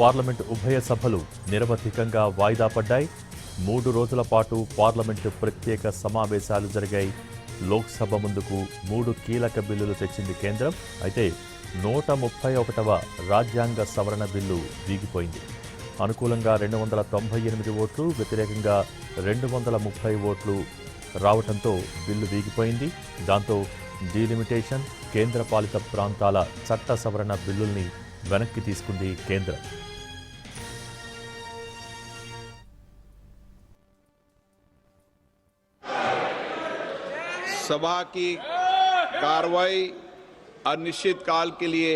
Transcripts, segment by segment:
Parliament ఉభయ సభలు నిరవధికంగా వాయిదా పడ్డాయి. 3 రోజుల పాటు పార్లమెంటు ప్రత్యేక సమావేశాలు జరిగాయి. లోక్సభ ముందుకు 3 కీలక బిల్లులు తెచ్చింది కేంద్రం. అయితే 131వ రాజ్యాంగ సవరణ బిల్లు వీగిపోయింది. అనుకూలంగా 298 ఓట్లు, వ్యతిరేకంగా 230 ఓట్లు రావడంతో బిల్లు వీగిపోయింది. దాంతో డీలిమిటేషన్, కేంద్రపాలిత ప్రాంతాల చట్ట సవరణ బిల్లుల్ని వెనక్కి తీసుకుంది కేంద్రం. सभा की कार्रवाई अनिश्चित काल के लिए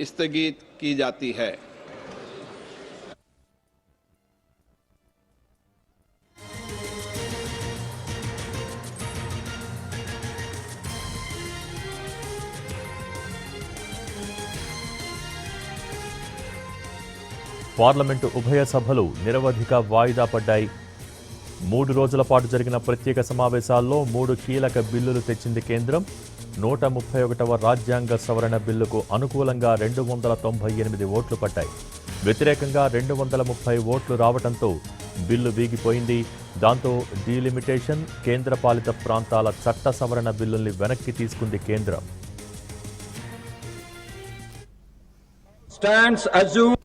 स्थगित की जाती है। పార్లమెంటు ఉభయ సభలు నిరవధిక వాయిదా పడ్డాయి. 3 రోజుల పాటు జరిగిన ప్రత్యేక సమావేశాల్లో 3 కీలక బిల్లులు తెచ్చింది కేంద్రం. 131వ రాజ్యాంగ సవరణ బిల్లుకు అనుకూలంగా 298 ఓట్లు పడ్డాయి. వ్యతిరేకంగా 230 ఓట్లు రావడంతో బిల్లు వీగిపోయింది. దాంతో డీలిమిటేషన్, కేంద్రపాలిత ప్రాంతాల చట్ట సవరణ బిల్లుల్ని వెనక్కి తీసుకుంది కేంద్రం. Stands assumed.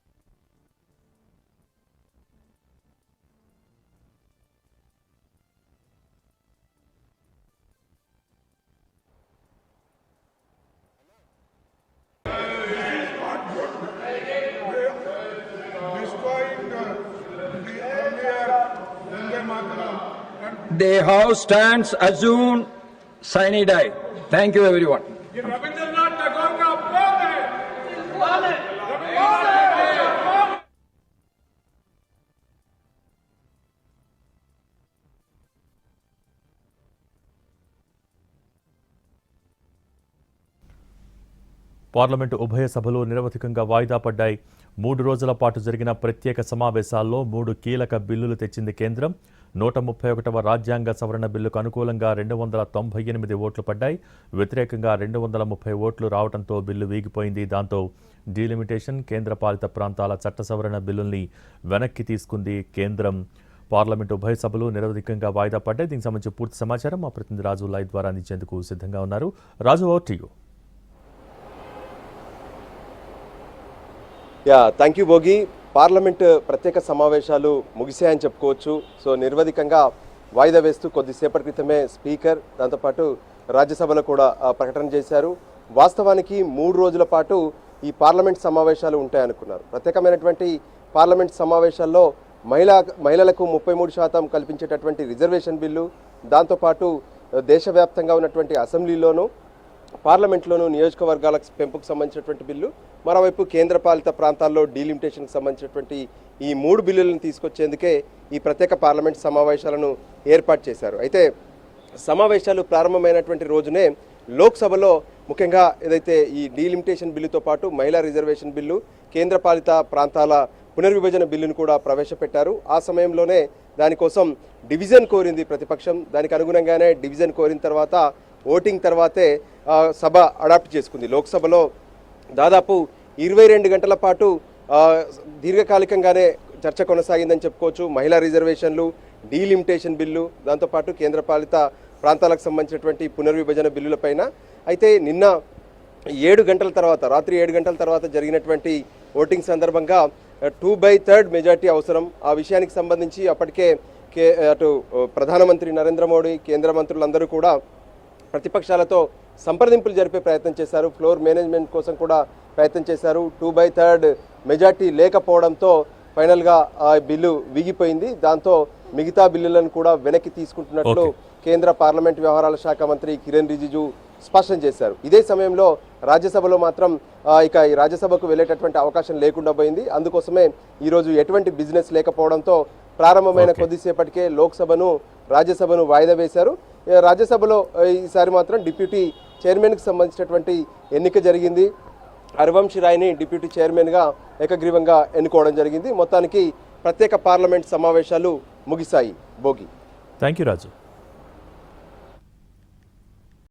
The House stands assumed sine die. Thank you, everyone. Parliament ఉభయ సభలు నిరవధికంగా వాయిదా పడ్డాయి. 3 రోజుల పాటు జరిగిన ప్రత్యేక సమావేశాల్లో 3 కీలక బిల్లులు తెచ్చింది కేంద్రం. 131వ రాజ్యాంగ సవరణ బిల్లుకు అనుకూలంగా 298 ఓట్లు పడ్డాయి. వ్యతిరేకంగా 230 ఓట్లు రావడంతో బిల్లు వీగిపోయింది. దాంతో డీలిమిటేషన్, కేంద్రపాలిత ప్రాంతాల చట్ట సవరణ బిల్లుల్ని వెనక్కి తీసుకుంది కేంద్రం. పార్లమెంటు ఉభయ సభలు నిరవధికంగా వాయిదా పడ్డాయి. దీనికి సంబంధించి పూర్తి సమాచారం మా ప్రతినిధి రాజు లైవ్ ద్వారా అందించేందుకు సిద్ధంగా ఉన్నారు. Raju, over to you. Thank you Bhogi. Parliament ప్రత్యేక సమావేశాలు ముగిశాయని చెప్పుకోవచ్చు. సో నిర్వధికంగా వాయిదా వేస్తూ కొద్దిసేపటి క్రితమే స్పీకర్, దాంతోపాటు రాజ్యసభలో కూడా ప్రకటన చేశారు. వాస్తవానికి 3 రోజుల పాటు ఈ పార్లమెంట్ సమావేశాలు ఉంటాయనుకున్నారు. ప్రత్యేకమైనటువంటి పార్లమెంట్ సమావేశాల్లో మహిళలకు 33% కల్పించేటటువంటి రిజర్వేషన్ బిల్లు, దాంతోపాటు దేశవ్యాప్తంగా ఉన్నటువంటి అసెంబ్లీలోనూ పార్లమెంట్లోనూ నియోజకవర్గాలకు పెంపుకు సంబంధించినటువంటి బిల్లు, మరోవైపు కేంద్రపాలిత ప్రాంతాల్లో డీలిమిటేషన్కి సంబంధించినటువంటి ఈ 3 బిల్లులను తీసుకొచ్చేందుకే ఈ ప్రత్యేక పార్లమెంట్ సమావేశాలను ఏర్పాటు చేశారు. అయితే సమావేశాలు ప్రారంభమైనటువంటి రోజునే లోక్సభలో ముఖ్యంగా ఏదైతే ఈ డీలిమిటేషన్ బిల్లుతో పాటు మహిళా రిజర్వేషన్ బిల్లు, కేంద్రపాలిత ప్రాంతాల పునర్విభజన బిల్లును కూడా ప్రవేశపెట్టారు. ఆ సమయంలోనే దానికోసం డివిజన్ కోరింది ప్రతిపక్షం. దానికి అనుగుణంగానే డివిజన్ కోరిన తర్వాత ఓటింగ్ తర్వాతే సభ అడాప్ట్ చేసుకుంది. లోక్సభలో దాదాపు 22 గంటల పాటు దీర్ఘకాలికంగానే చర్చ కొనసాగిందని చెప్పుకోవచ్చు. మహిళా రిజర్వేషన్లు, డీలిమిటేషన్ బిల్లు, దాంతోపాటు కేంద్రపాలిత ప్రాంతాలకు సంబంధించినటువంటి పునర్విభజన బిల్లులపైన. అయితే నిన్న 7 గంటల తర్వాత, రాత్రి 7 గంటల తర్వాత జరిగినటువంటి ఓటింగ్ సందర్భంగా 2/3 మెజార్టీ అవసరం. ఆ విషయానికి సంబంధించి అప్పటికే అటు ప్రధానమంత్రి నరేంద్ర మోడీ, కేంద్ర మంత్రులందరూ కూడా ప్రతిపక్షాలతో సంప్రదింపులు జరిపే ప్రయత్నం చేశారు. ఫ్లోర్ మేనేజ్మెంట్ కోసం కూడా ప్రయత్నం చేశారు. 2/3 మెజార్టీ లేకపోవడంతో ఫైనల్గా ఆ బిల్లు వీగిపోయింది. దాంతో మిగతా బిల్లులను కూడా వెనక్కి తీసుకుంటున్నట్లు కేంద్ర పార్లమెంట్ వ్యవహారాల శాఖ మంత్రి కిరణ్ రిజిజు స్పష్టం చేశారు. ఇదే సమయంలో రాజ్యసభలో మాత్రం ఇక ఈ రాజ్యసభకు వెళ్ళేటటువంటి అవకాశం లేకుండా పోయింది. అందుకోసమే ఈరోజు ఎటువంటి బిజినెస్ లేకపోవడంతో ప్రారంభమైన కొద్దిసేపటికే లోక్సభను, రాజ్యసభను వాయిదా వేశారు. రాజ్యసభలో ఈసారి మాత్రం డిప్యూటీ చైర్మన్కి సంబంధించినటువంటి ఎన్నిక జరిగింది. హరివంశ్ రాయ్ని డిప్యూటీ చైర్మన్గా ఏకగ్రీవంగా ఎన్నుకోవడం జరిగింది. మొత్తానికి ప్రత్యేక పార్లమెంట్ సమావేశాలు ముగిశాయి. భోగి. Thank you Raju.